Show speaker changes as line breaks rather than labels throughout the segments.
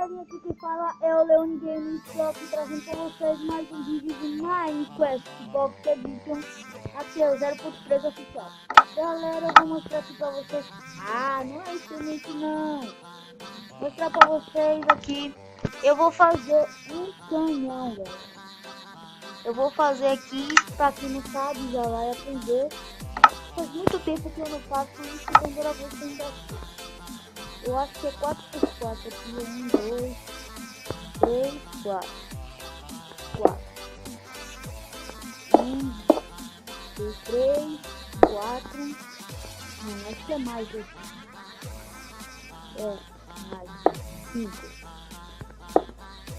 galerinha, aqui quem fala é o Leone Games, trazendo para vocês mais um vídeo de Minecraft Box Edition. Aqui é o 0.3 oficial. Galera, eu vou mostrar aqui para vocês. Não é instrumento não. Vou mostrar para vocês aqui. Eu vou fazer um canhão, galera. Eu vou fazer aqui, para quem não sabe, já vai aprender. Faz muito tempo que eu não faço isso, então agora vou tentar. Eu acho que é 4x4 aqui, 1, 2, 3, 4. 1, 2, 3, 4. Não, acho que é mais aqui. Mais 5.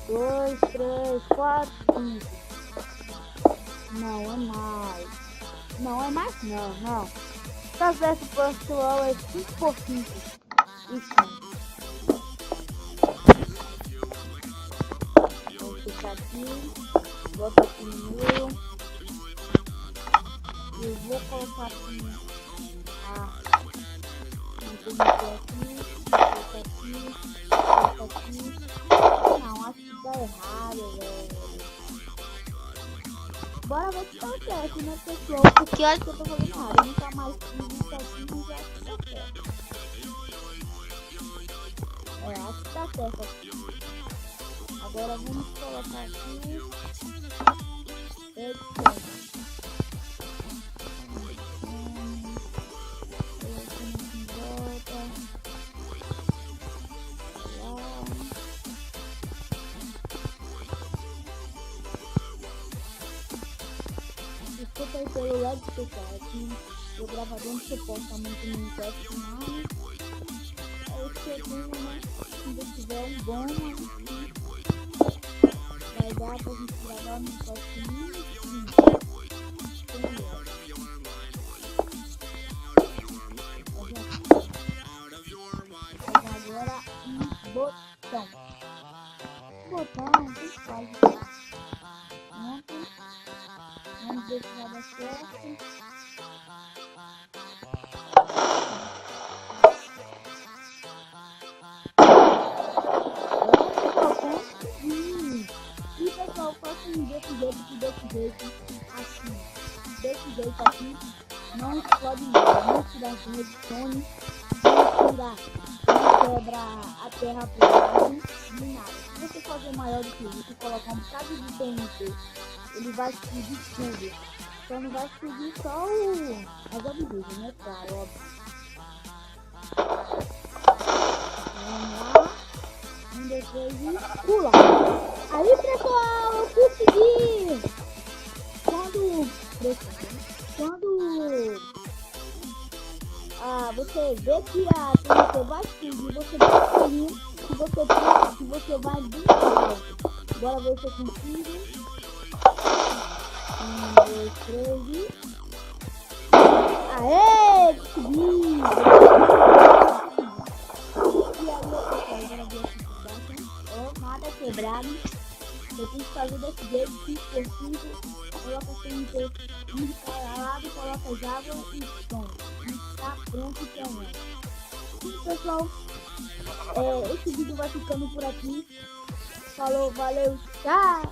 2, 3, 4, 5. Não, é mais. Não, é mais não. Tá certo, pessoal, é 5 por 5. Isso. Vou ficar aqui, bota aqui no meio. Eu vou colocar aqui coloca aqui. Não, acho que tá errado, velho. Bora ver se tá certo, né, pessoal? Porque olha que eu tô fazendo errado. Eu nunca mais fiz isso aqui, mas acho que tá certo. Acho que tá certo aqui. Agora vamos colocar aqui. Desculpa aí pelo lado do pessoal aqui. O gravador não suporta muito no Minecraft, mas é o que eu tenho, né? Se tiver um bom aqui, vai dar pra gente gravar no próximo. Agora um botão. Botão, que faz? Vamos ver se vai dar certo. E pessoal, façam desse jeito, assim, desse jeito aqui, não explode nada, não tira as redstone, não quebra a terra por baixo, nem nada. Se você fazer maior do que isso e colocar um bocado de TNT, ele vai explodir tudo. Só não vai explodir só as objetos, né? Claro, óbvio. Vamos lá. 1, 2, 3 e pula! Aí, pessoal, eu consegui! Quando você vê que a TNT vai explodir, você vai explodir, se você vai bem rápido. Agora ver se eu consigo. 1, 2, 3 e... Aê! Consegui! E aí, pessoal, agora ver aqui por baixo. Nada quebrado. Eu tenho que fazer desse jeito, 5 por 5. Coloca a TNT de cada lado, coloca as águas e pronto. E tá pronto também. Sim, pessoal. Esse vídeo vai ficando por aqui. Falou, valeu, tchau!